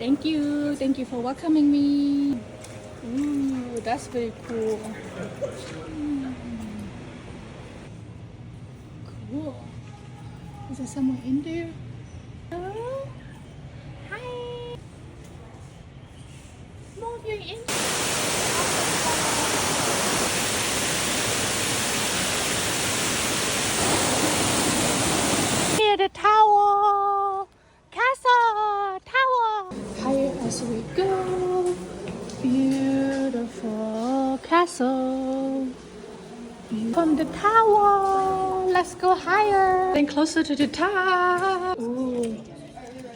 Thank you for welcoming me. Ooh, that's very cool. Cool. Is there someone in there? Hello? Hi. Move your in. Here the tower. Castle. Tower. Higher as we go. Beautiful castle. From the tower, let's go higher and closer to the top. Ooh,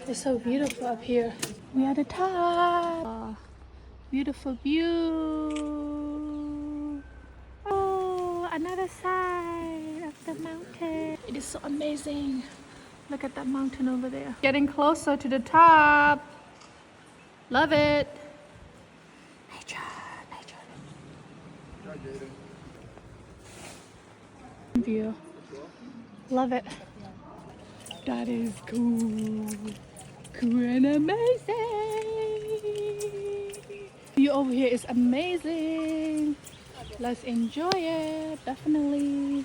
it's so beautiful up here. We are at the top. Beautiful view. Oh, another side of the mountain. It is so amazing. Look at that mountain over there. Getting closer to the top. Love it. Nature. View. Love it. That is cool. Cool and amazing. View over here is amazing. Let's enjoy it. Definitely.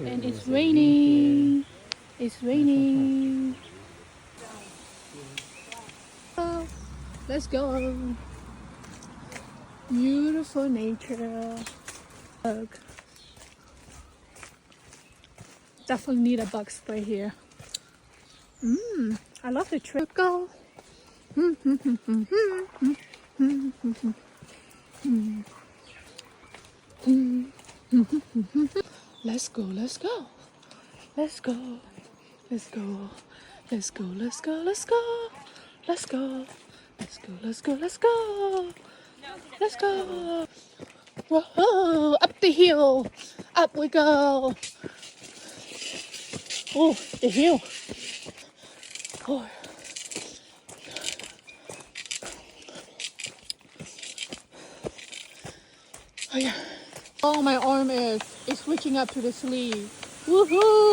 And it's raining. It's raining. Oh, let's go. Beautiful nature. Look. Definitely need a bug spray here. I love the trip. Go. Let's go. Let's go. Let's go. Let's go. Let's go. Let's go. Let's go. Let's go. Let's go. Let's go. Let's go. Let's go. Whoa! Up the hill. Up we go. Oh, the hill. Oh. Oh yeah. Oh, my arm is reaching up to the sleeve. Woohoo!